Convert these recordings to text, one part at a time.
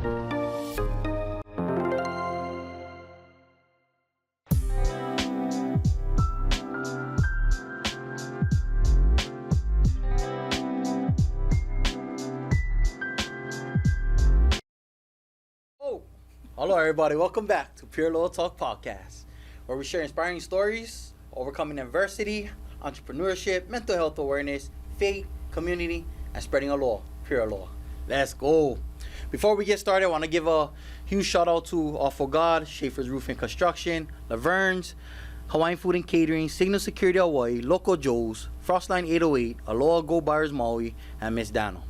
Hello everybody, welcome back to Pure Aloha Talk Podcast, where we share inspiring stories, overcoming adversity, entrepreneurship, mental health awareness, faith, community, and spreading aloha, pure aloha. Let's go. Before we get started, I want to give a huge shout out to All For God, Schaefer's Roofing Construction, Laverne's, Hawaiian Food and Catering, Signal Security Hawaii, Local Joe's, Frostline 808, Aloha Go Buyers Maui, and Miss Dano.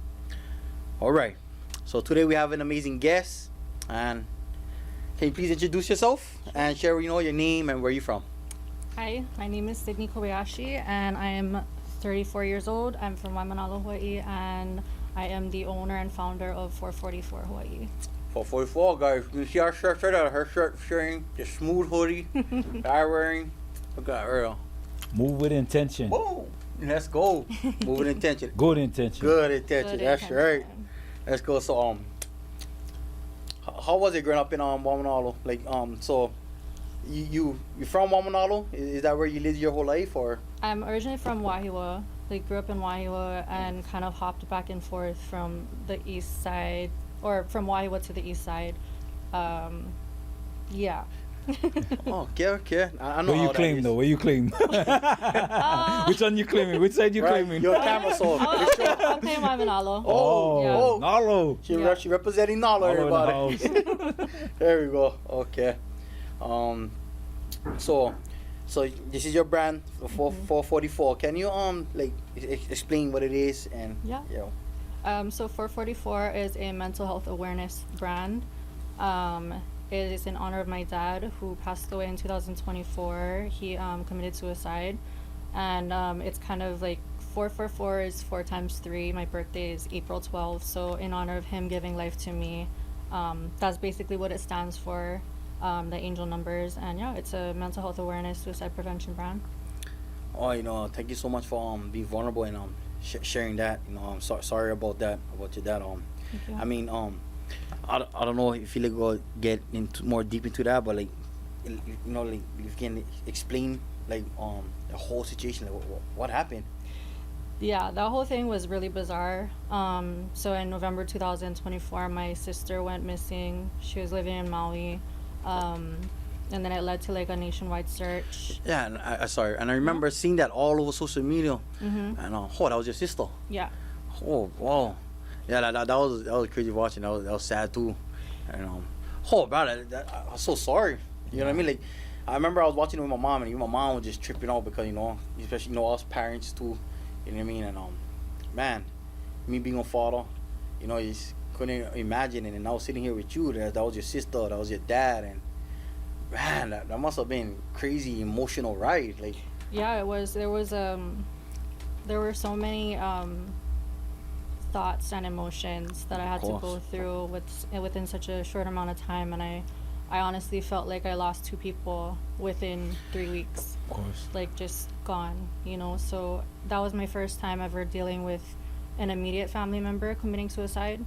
Alright, so today we have an amazing guest, and can you please introduce yourself and share, your name and where you're from? Hi, my name is Sydni Kobayashi, and I am 34 years old. I'm from Mahalo, Hawaiʻi, and I am the owner and founder of 444 Hawaiʻi. 444, guys. You see our shirt right out. Her shirt sharing, the smooth hoodie, I wearing. Look at her. Move with intention. Boom. Let's go. Move with intention. Good intention. Good intention. Good That's intention. right. Let's go. So how was it growing up in Waimanalo? Like so you from Waimanalo? Is that where you lived your whole life, or? I'm originally from Wahiawa, grew up in Wahiawa and kind of hopped back and forth from the east side, or from Wahiawa to the east side. Yeah. Oh, okay. I know Where you how claim that is. though? Where you claim? Which one you claiming? Which side you Right, claiming? your camera sold. I'll claim Waimanalo. Oh, Yeah. oh. Nalo. She representing Nalo, Nalo in the everybody. house. There we go. Okay. So this is your brand, 444. Can you explain what it is and Yeah. So 444 is a mental health awareness brand. It is in honor of my dad, who passed away in 2024. He committed suicide, and it's kind of like 444 is 4 times 3. My birthday is April 12th, so in honor of him giving life to me, that's basically what it stands for. The angel numbers, and yeah, it's a mental health awareness, suicide prevention brand. Oh, thank you so much for being vulnerable and sharing that. I'm sorry about that, about your dad. Thank you. I mean, I don't know if you get into more deep into that, but if you can explain the whole situation, what happened. Yeah, that whole thing was really bizarre. So in November 2024, my sister went missing. She was living in Maui. And then it led to a nationwide search. Yeah, and I remember seeing that all over social media. Mm-hmm. And that was your sister. Yeah. Oh wow, yeah, that was crazy watching. That was sad too. And brother, I'm so sorry. You know what I mean? I remember I was watching it with my mom, and my mom was just tripping out because especially us parents too. You know what I mean? And man, me being a father, you just couldn't imagine it. And I was sitting here with you. That was your sister. That was your dad. And man, that must have been crazy emotional ride. Yeah, it was. There were so many thoughts and emotions that I had to go through within such a short amount of time, and I honestly felt like I lost 2 people within 3 weeks. Of course. Just gone, So that was my first time ever dealing with an immediate family member committing suicide,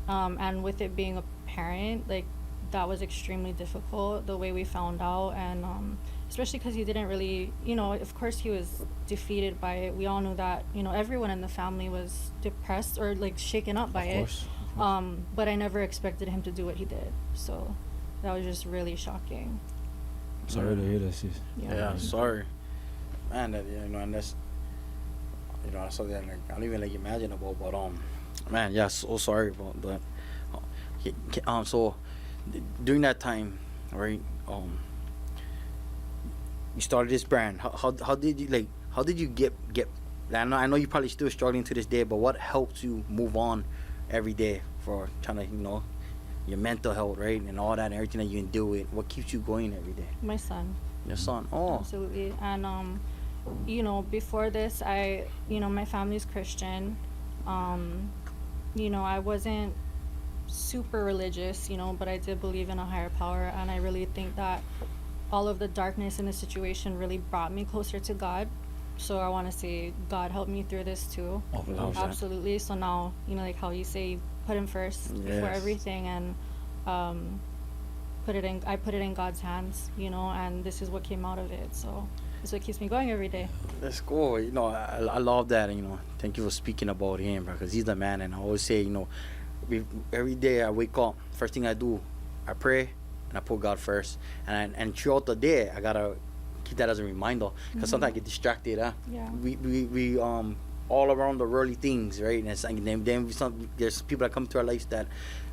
and with it being a parent, that was extremely difficult the way we found out, and especially because he didn't really, of course he was defeated by it. We all knew that, everyone in the family was depressed or shaken up by it. But I never expected him to do what he did, so that was just really shocking. Sorry to hear that, sis. Yeah, sorry, man. And that's that's something that I don't even imagine about. But man, yeah, so sorry about that. So during that time, right? You started this brand. How did you get? I know you're probably still struggling to this day, but what helped you move on every day for trying to your mental health, right, and all that, and everything that you can deal with? What keeps you going every day? My son. Your son. Oh, absolutely. And before this, my family's Christian. I wasn't super religious, but I did believe in a higher power, and I really think that all of the darkness in the situation really brought me closer to God. So I want to say God helped me through this too. Oh, absolutely. So now, how you say, you put him first before everything, and I put it in God's hands, you know, and this is what came out of it. So it's what keeps me going every day. That's cool. You know, I love that. You know, thank you for speaking about him, bro, because he's the man. And I always say, you know, every day I wake up, first thing I do, I pray and I put God first. And throughout the day, I gotta keep that as a reminder, because sometimes I get distracted. Yeah. We all around the worldly things, right? And it's like, then there's people that come to our lives that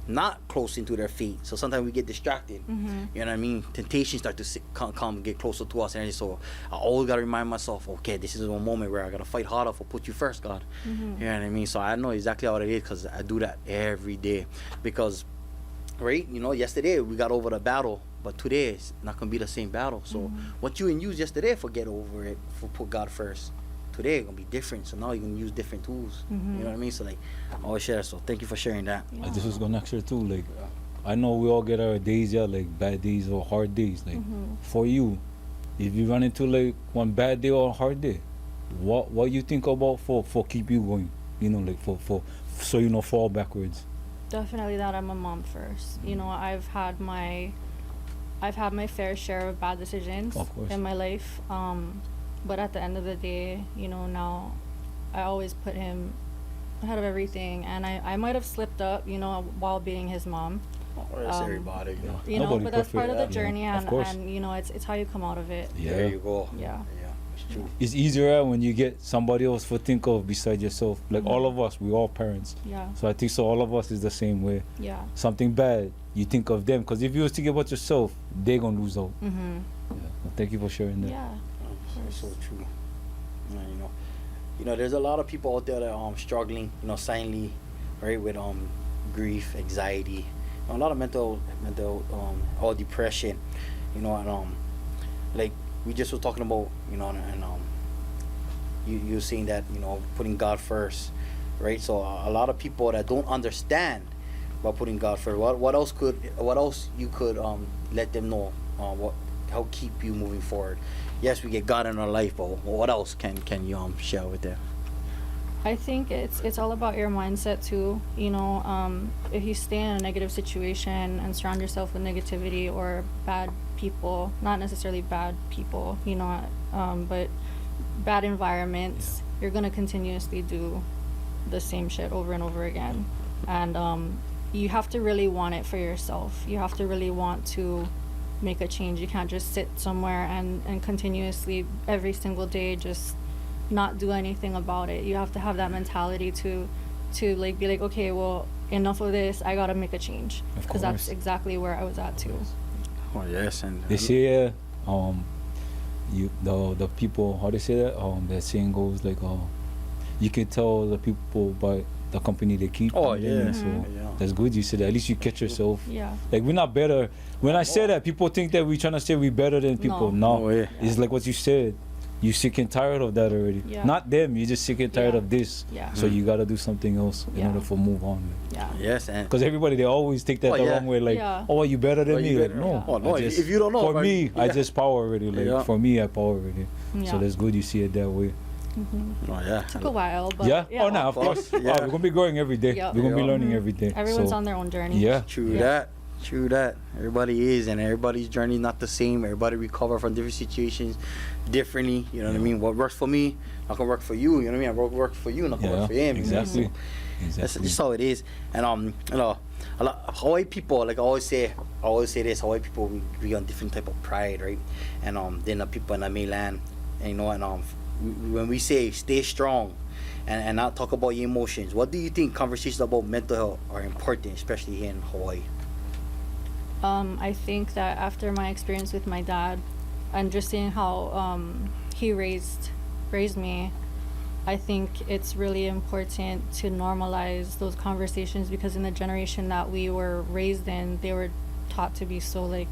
not close into their faith, so sometimes we get distracted. You know what I mean? Temptations start to come get closer to us, and so I always gotta remind myself, okay, this is one moment where I gotta fight harder for put you first, God. You know what I mean? So I know exactly how it is, because I do that every day. Because, right, you know, yesterday we got over the battle, but today it's not gonna be the same battle. So what you used yesterday, forget over it, for put God first. Today it's gonna be different, so now you can use different tools. You know what I mean? So like, I always share. So thank you for sharing that. Yeah. I just was gonna ask her too, like, I know we all get our days, yeah, like bad days or hard days. Like, for you, if you run into like one bad day or a hard day, what you think about for keep you going? You know, like for so you don't fall backwards. Definitely that I'm a mom first. You know, I've had my fair share of bad decisions in my life. But at the end of the day, you know, now I always put him ahead of everything, and I might have slipped up, you know, while being his mom. That's everybody, you know. You know, but that's part of the journey, yeah, and you know, it's how you come out of it. Yeah. There you go. Yeah. It's true. It's easier when you get somebody else to think of beside yourself. Like all of us, we all parents. Yeah. So I think so. All of us is the same way. Yeah. Something bad, you think of them, because if you was thinking about yourself, they're gonna lose out. Yeah. Well, thank you for sharing that. Yeah. It's so true. Yeah, you know, there's a lot of people out there that struggling, you know, silently, right, with grief, anxiety, you know, a lot of mental or depression, you know, and like we just were talking about, you know, and you saying that, you know, putting God first, right? So a lot of people that don't understand about putting God first. What else you could let them know help keep you moving forward? Yes, we get God in our life, but what else can you share with them? I think it's all about your mindset too. You know, if you stay in a negative situation and surround yourself with negativity or bad people, not necessarily bad people, you know, but bad environments, you're gonna continuously do the same shit over and over again. And you have to really want it for yourself. You have to really want to make a change. You can't just sit somewhere and continuously every single day just not do anything about it. You have to have that mentality to like be like, okay, well, enough of this, I gotta make a change, because that's exactly where I was at too. Oh yes. And they say the people, how they say that, that saying goes like, you can tell the people by the company they keep. Oh yeah. So that's good you said that. At least you catch yourself. Yeah. Like, we're not better. When I say that, people think that we're trying to say we're better than people. No. It's like what you said. You're sick and tired of that already. Yeah. Not them. You're just sick and tired of this. Yeah. So you gotta do something else in order to move on. Yeah. Yes, and because everybody, they always take that the wrong way. Like, oh, are you better than me? Like, no. Oh no. If you don't know, for me, I just power already. Like for me, I power already. So that's good. You see it that way. Oh yeah. Took a while, but Oh no, of course. We're gonna be growing every day. We're gonna be learning every day. Everyone's on their own journey. Yeah. True that. Everybody is, and everybody's journey not the same. Everybody recover from different situations differently. You know what I mean? What works for me not gonna work for you. You know what I mean? What works for you not gonna work for him. Exactly. You know? That's just how it is. And you know, a lot Hawaii people, like I always say this. Hawaii people, we on different type of pride, right? And then the people in the mainland, and you know, and when we say stay strong and not talk about your emotions, what do you think conversations about mental health are important, especially here in Hawaii? I think that after my experience with my dad and just seeing how he raised me, I think it's really important to normalize those conversations, because in the generation that we were raised in, they were taught to be so like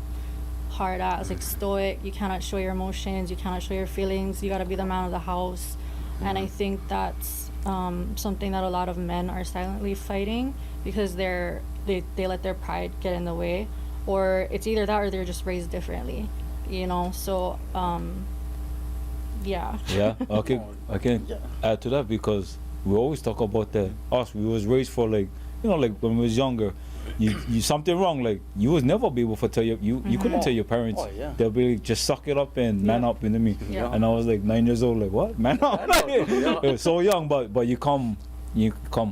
hard ass, like stoic. You cannot show your emotions, you cannot show your feelings, you got to be the man of the house. And I think that's something that a lot of men are silently fighting, because they let their pride get in the way, or it's either that or they're just raised differently, you know. So yeah, okay, I can add to that, because we always talk about that. We was raised for, like, you know, like when we was younger, you something wrong. Like you was never be able to tell you couldn't tell your parents. Oh, yeah. They'll be like, just suck it up and man up, you know me. Yeah. And I was like 9 years old, like what? Man up. Yeah. It was so young, but you come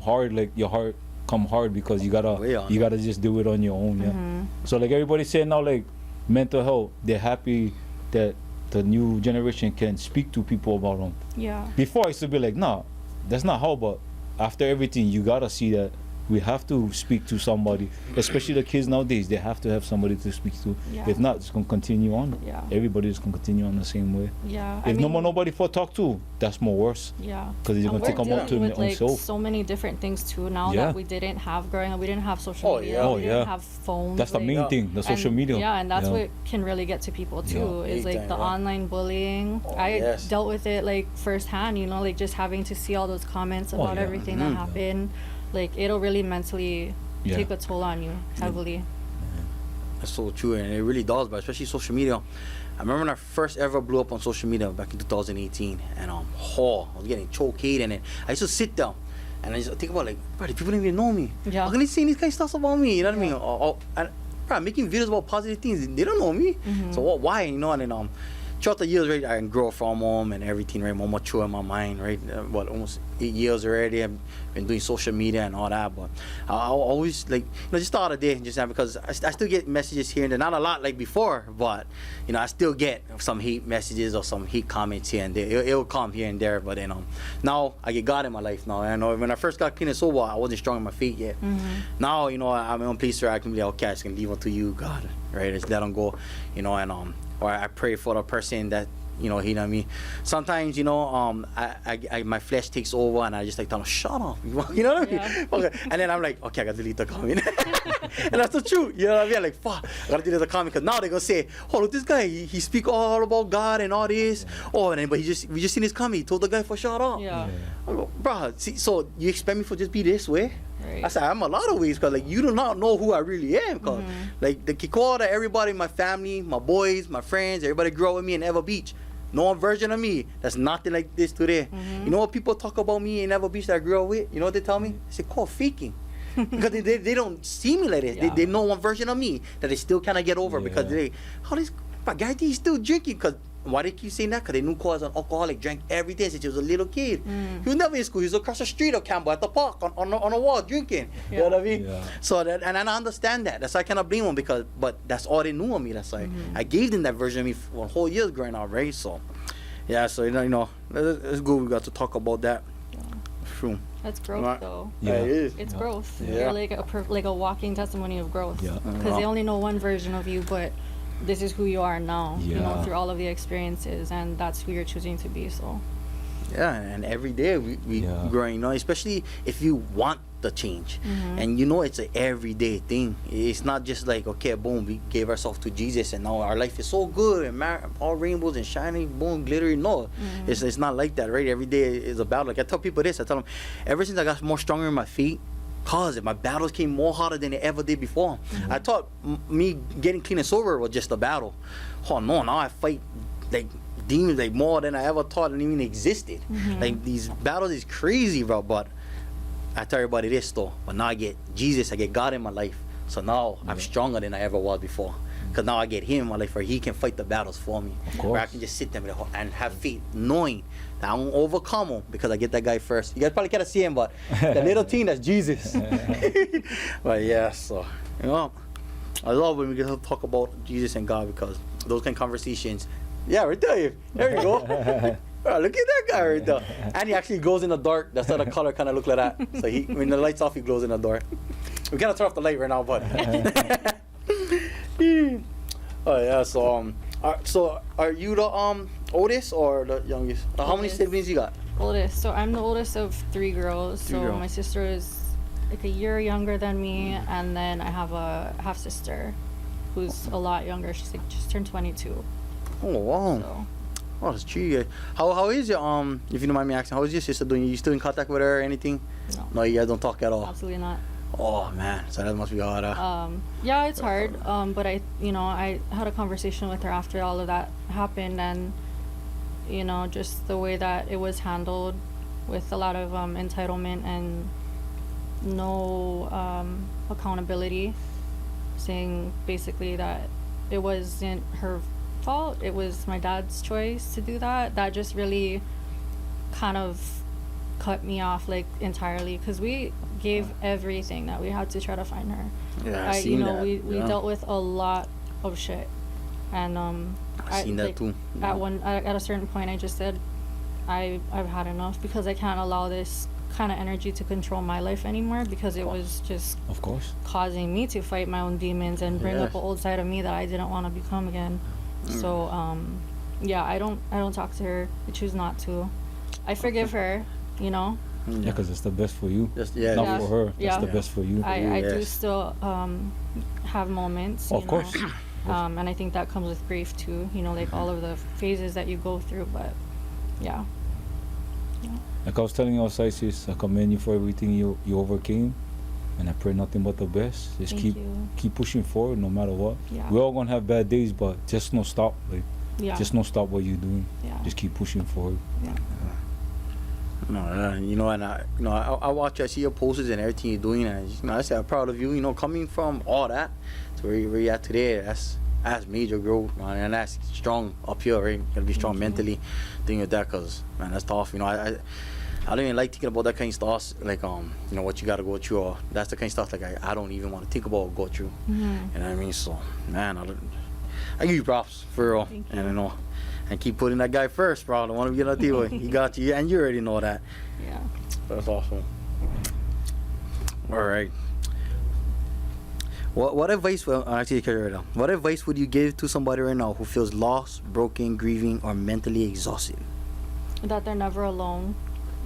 hard, like your heart come hard because you gotta just do it on your own. Yeah. So like everybody saying now, like mental health, they're happy that the new generation can speak to people about them. Yeah. Before I used to be like, nah, that's not how, but after everything, you gotta see that we have to speak to somebody, especially the kids nowadays. They have to have somebody to speak to. Yeah. If not, it's gonna continue on. Yeah. Everybody's gonna continue on the same way. Yeah. If no more nobody for talk to, that's more worse. Yeah. Because he's And gonna take we're them up to dealing him with, own like, self. so many different things too now Yeah. that we didn't have growing up. We didn't have social media. yeah. We didn't have phones. That's the like, main thing, the social media. Yeah, and that's what can really get to people too. Yeah. Is like Big the time, yeah. online bullying. Oh, I yes. dealt with it like firsthand. You know, like just having to see all those comments about yeah. everything that happened. Like it'll really mentally Yeah. take a toll on you heavily. That's so true, and it really does, but especially social media. I remember when I first ever blew up on social media back in 2018, and I was getting choked, and I used to sit down, and I just think about like, bro, the people don't even know me. Yeah. How can they say these kind of stuff about me? You know what I mean? And bro, I'm making videos about positive things. They don't know me. So why? You know, and then throughout the years, right, I can grow from them and everything, right, more mature in my mind, right. Almost 8 years already. I've been doing social media and all that, but I always like, just the other day, just because I still get messages here and there, not a lot like before, but I still get some hate messages or some hate comments here and there. It'll come here and there, but then now I get God in my life now. And when I first got clean and sober, I wasn't strong in my faith yet. Now, I'm in a place where I can be like, okay, I just can leave it to you, God, right? Just let them go, and or I pray for the person that he know me. Sometimes I my flesh takes over and I just like tell them, shut up, you know what I mean? Yeah. Okay. And then I'm like, okay, I gotta delete the comment. And that's the truth, you know what I mean? I'm like, fuck, I gotta delete the comment because now they're gonna say, oh, look, this guy, he speak all about God and all this. Oh, and then but we just seen his comment. He told the guy for shut up. Yeah. I go, bro, see, so you expect me for just be this way? Right. I said, I'm a lot of ways because like you do not know who I really am. Cause like the Kikoa that everybody in my family, my boys, my friends, everybody grew up with me in Ever Beach. No one version of me that's nothing like this today. You know what people talk about me in Ever Beach that I grew up with? You know what they tell me? They say, call faking. Because they don't see me like this. Yeah. They know one version of me that they still kind of get over because they, how this guy he's still drinking. Because why they keep saying that? Because they knew Cole was an alcoholic, drank every day since he was a little kid. He was never in school. He was across the street of Campbell at the park on a wall drinking. You know what I mean? Yeah. So that, and I understand that. That's why I cannot blame him but that's all they knew of me. That's why I gave them that version of me for a whole year growing up, right? So yeah, so it's good we got to talk about that. True. That's growth, Right. though. Yeah. It is. It's growth. Yeah. You're like a walking testimony of growth. Yeah. Because they only know one version of you, but this is who you are now. Yeah. Through all of the experiences, and that's who you're choosing to be. So. Yeah, and every day we growing, especially if you want the change, and it's an everyday thing. It's not just like, okay, boom, we gave ourselves to Jesus and now our life is so good and all rainbows and shining, boom, glittery. No, it's not like that, right? Every day is a battle. Like I tell people this, I tell them, ever since I got more stronger in my feet, cause my battles came more harder than they ever did before. I thought me getting clean and sober was just a battle. Oh no, now I fight like demons like more than I ever thought and even existed. Like these battles is crazy, bro. But I tell everybody this though. But now I get Jesus, I get God in my life. So now I'm stronger than I ever was before. Because now I get Him in my life where He can fight the battles for me. Where I can just sit there and have faith, knowing that I won't overcome Him because I get that guy first. You guys probably can't see him, but the little thing that's Jesus. But yeah, so I love when we get to talk about Jesus and God because those kind of conversations. Yeah, right there. There you go. Bro, look at that guy right there. And he actually glows in the dark. That's how the color kind of look like that. So when the light's off, he glows in the dark. We gotta turn off the light right now, but. Oh yeah. So are you the oldest or the youngest? How many Oldest. siblings you got? Oldest. So I'm the oldest of 3 girls. Three So girls. my sister is like a year younger than me, and then I have a half sister who's a lot younger. She's like just turned 22. Oh wow. So Oh, that's true. How is your if you don't mind me asking, how is your sister doing? You still in contact with her or anything? No, you guys don't talk at all. absolutely not. Oh man, so that must be hard. Yeah, it's hard. But I had a conversation with her after all of that happened, and just the way that it was handled with a lot of entitlement and no accountability, saying basically that it wasn't her fault, it was my dad's choice to do that. That just really kind of cut me off like entirely, because we gave everything that we had to try to find her. Yeah, I seen that. We dealt with a lot of shit, and I seen that like, too. At a certain point, I just said, I've had enough, because I can't allow this kind of energy to control my life anymore, because it was just Of course. causing me to fight my own demons and bring up Yes. an old side of me that I didn't want to become again. So yeah, I don't talk to her. I choose not to. I forgive her, you know. Yeah, because it's the best for you. Just Not Yeah. for her. It's Yeah. the best for you. I do Yes. still have moments. Of you course. know. And I think that comes with grief too. You know, like all of the phases that you go through. But yeah. Like I was telling you outside, sis, I commend you for everything you overcame, and I pray nothing but the best. Just Thank you. keep pushing forward no matter what. Yeah. We're all gonna have bad days, but just no stop. Like Yeah. just no stop what you're doing. Yeah. Just keep pushing forward. Yeah. No, you know, and I watch, I see your posters and everything you're doing, and I say I'm proud of you. You know, coming from all that to where you're at today, that's major growth, man, and that's strong up here, right? You gotta be strong Thank you. mentally, thing with that, cause man, that's tough. You know, I don't even like thinking about that kind of stuff, like you know, what you gotta go through, or that's the kind of stuff like I don't even want to think about or go through. Mhm. You know what I mean? So, man, I give you props for real, Thank and you. you know, and keep putting that guy first, bro. I don't want to be on the He got you, and you already know that. Yeah. That's awesome. All right. What advice? Well, actually, right now. What advice would you give to somebody right now who feels lost, broken, grieving, or mentally exhausted? That they're never alone,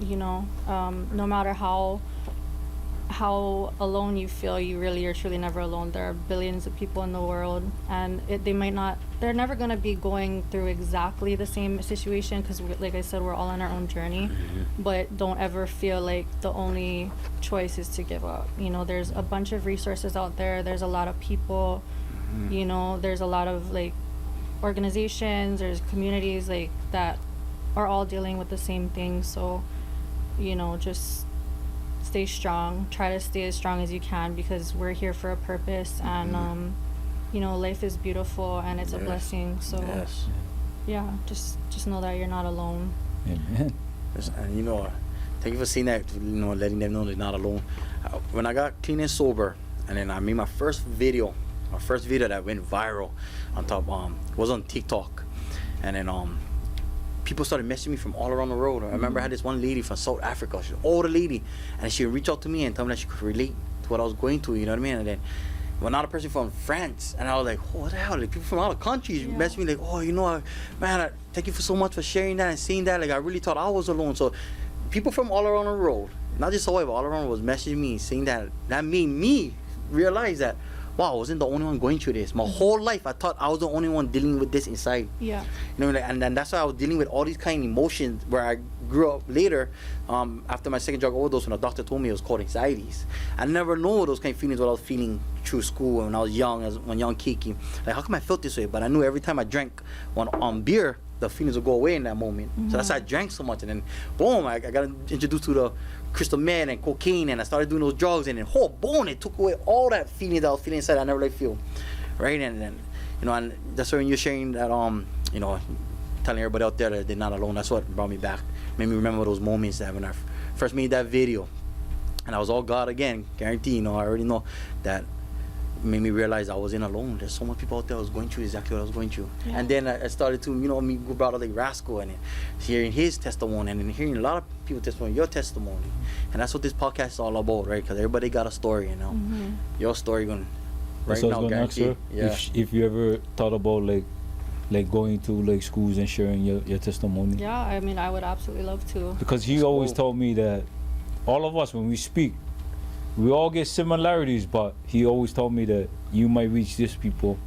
you know. No matter how alone you feel, you really are truly never alone. There are billions of people in the world, and they're never going to be going through exactly the same situation, because like I said, we're all on our own journey. But don't ever feel like the only choice is to give up. You know, there's a bunch of resources out there. There's a lot of people, you know, there's a lot of like organizations, there's communities like that are all dealing with the same thing. So, you know, just stay strong. Try to stay as strong as you can, because we're here for a purpose, and you know, life is beautiful and it's a blessing. So Yes. yeah, just know that you're not alone. Amen. Yes, and you know, thank you for saying that. You know, letting them know they're not alone. When I got clean and sober, and then I made my first video that went viral on top. Was on TikTok, and then people started messaging me from all around the world. I remember I had this one lady from South Africa. She's an older lady, and she would reach out to me and tell me that she could relate to what I was going through. You know what I mean? And then another person from France, and I was like, oh, what the hell? Like, people from other countries messaged me like, oh, you know, man, thank you for so much for sharing that and seeing that. Like, I really thought I was alone. So people from all around the world, not just Hawaii, but all around, was messaging me, saying that. That made me realize that, wow, I wasn't the only one going through this. My whole life, I thought I was the only one dealing with this inside. Yeah. You know, like, and then that's why I was dealing with all these kind of emotions. Where I grew up later, after my second drug overdose, when the doctor told me it was called anxieties. I never know those kind of feelings what I was feeling through school when I was young, as one young kiki. Like, how come I felt this way? But I knew every time I drank one beer, the feelings would go away in that moment. So that's why I drank so much, and then boom, I got introduced to the crystal meth and cocaine, and I started doing those drugs, and then boom, it took away all that feeling that I was feeling inside. I never like feel, right? And then, you know, and that's when you're sharing that, you know, telling everybody out there that they're not alone. That's what brought me back, made me remember those moments that when I first made that video, and I was all God again, guarantee. You know, I already know that. Made me realize I wasn't alone. There's so many people out there who was going through exactly what I was going through. Yeah. And then I started to, you know, meet good brother like Rascal, and hearing his testimony, and then hearing a lot of people testimony, your testimony. And that's what this podcast is all about, right? Because everybody got a story, you know. Your story going That's right what I now, was gonna ask guarantee. her. Yeah. If you ever thought about like going to like schools and sharing your testimony. Yeah, I mean, I would absolutely love to. Because he always told me that all of us, when we speak, we all get similarities, but he always told me that you might reach this people,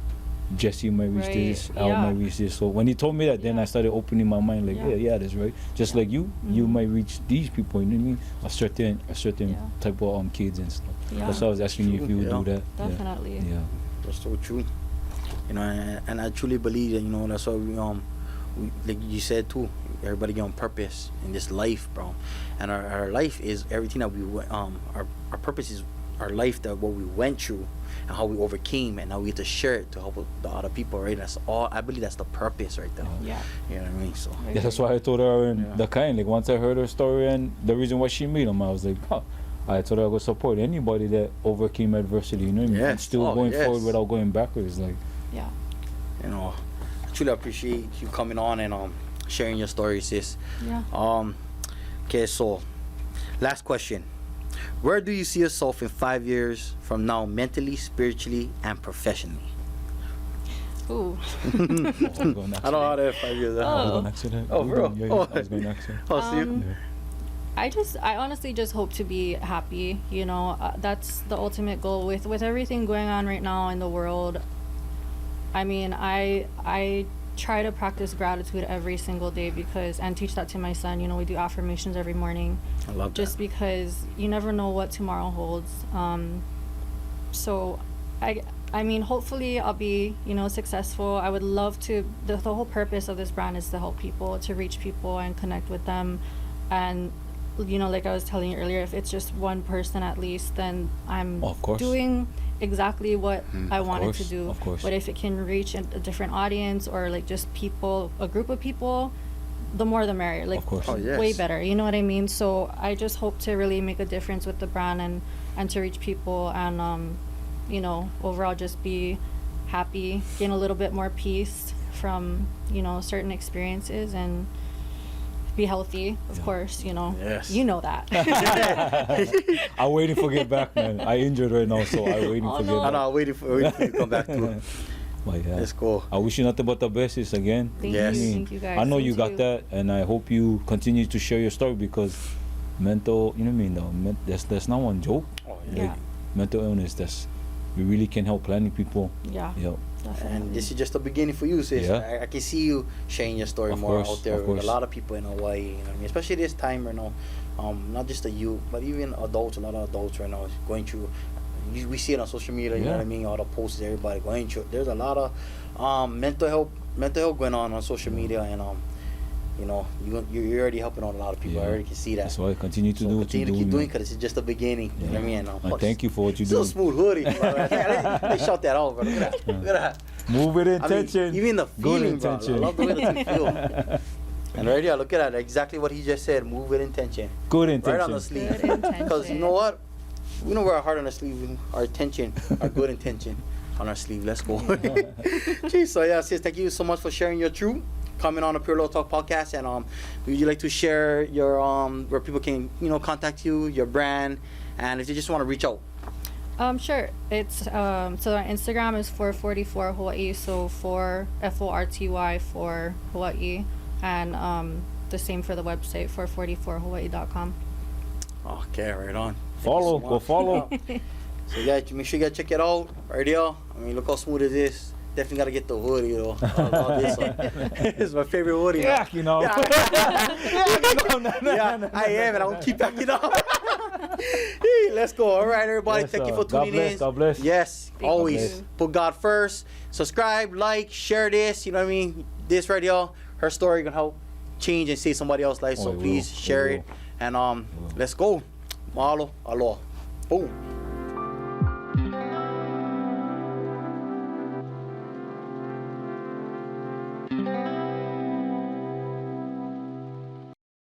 Jesse might reach Right, this, Al yeah. might reach this. So when he told me that, then I started opening my mind like, yeah, that's right. Just like you might reach these people, you know what I mean? A certain type of kids and stuff. Yeah. That's why I was asking you if you would do that. Definitely. Yeah. That's so true. You know, and I truly believe that, you know, that's why we like you said too, everybody get on purpose in this life, bro. And our life is everything that we our purpose is our life, that what we went through and how we overcame, and now we get to share it to help the other people, right? That's all. I believe that's the purpose right there. Yeah. You know what I mean? So Yeah, that's why I told her in Yeah. the kind. Like once I heard her story and the reason why she made them, I was like, huh. I told her I would support anybody that overcame adversity. You know what I mean? And Yes. still Oh, going yes. forward without going backwards. Like, Yeah. you know, I truly appreciate you coming on and sharing your story, sis. Yeah. Okay, so last question. Where do you see yourself in 5 years from now, mentally, spiritually, and professionally? Ooh. I was going to ask I don't know how you. that 5 years. I was Oh. going to ask you that. Oh, bro. Yeah, Oh. I was going to ask you. Oh, see? Um, Yeah. I honestly just hope to be happy. You know, that's the ultimate goal with everything going on right now in the world. I mean, I try to practice gratitude every single day and teach that to my son. You know, we do affirmations every morning, I love just that. because you never know what tomorrow holds. So I mean, hopefully I'll be, you know, successful. I would love to, the whole purpose of this brand is to help people, to reach people and connect with them. And, you know, like I was telling you earlier, if it's just one person at least, then I'm Of course. doing exactly what I wanted to course, do. of course. But if it can reach a different audience or like just people, a group of people, the more the merrier. Like Of course. Oh, yes. way better. You know what I mean? So I just hope to really make a difference with the brand and to reach people and you know, overall just be happy, gain a little bit more peace from, you know, certain experiences and be healthy, of course, you know. Yes. You know that. I'm waiting for get back, man. I injured right now, so I'm waiting Oh, for no. get I back. know, I'm waiting for you to come back to it. But yeah. Let's go. I wish you nothing but the best sis, again. Thank Yes. you. Thank you guys. I know Same you to got that, and I hope you continue to share your story because mental, you know what I mean, though, that's not one joke. Oh, Yeah. Like, mental illness, we really can help plenty people. Yeah. Yep. Definitely. And this is just the beginning for you, sis. Yeah. I can see you sharing your story Of more course, out there of with a course. lot of people in Hawaii. You know what I mean? Especially this time right now. Not just the youth, but even adults. A lot of adults right now is going through. We see it on social media. You know Yeah. what I mean? All the posts, everybody going through. There's a lot of mental health going on social media, and you know, you're already helping out a lot of people. I Yeah. already can see that. That's why I continue to So do what continue you to do. keep doing man. because it's just the beginning. You know what I mean? And thank you for what you Still do. smooth hoodie. They shout that out, bro. Look at that. Look at that. Move with I mean, intention. even the Good feeling, bro. I intention. love the way the two feel. And right here, look at that. Exactly what he just said. Move with intention. Good intention. Right on the sleeve. Good intention. Because you know what? We know we're hard on the sleeve. Our intention, our good intention on our sleeve. Let's go. Jeez, so yeah, sis, thank you so much for sharing your truth. Coming on the Pure Low Talk podcast, and would you like to share your where people can, you know, contact you, your brand, and if you just want to reach out? Sure. It's so our Instagram is 444 Hawaii, so 4 FORTY for Hawaii, and the same for the website 444hawaii.com. Okay, right on. Follow, Thank you so go much. follow. So you guys, make sure you guys check it out right here. I mean, look how smooth it is. Definitely gotta get the hoodie, you know. I love this one. It's my favorite hoodie. Yeah, you know. Yeah, I am, and I will keep backing up. Hey, let's go. All right, everybody. Yes, Thank you sir. for tuning God bless, in. God bless. Yes, Thank always you. put God first. Subscribe, like, share this. You know what I mean? This right here, her story gonna help change and save somebody else's life. So Oh, it please will. share It it. And let's go. Mahalo, aloha. Boom.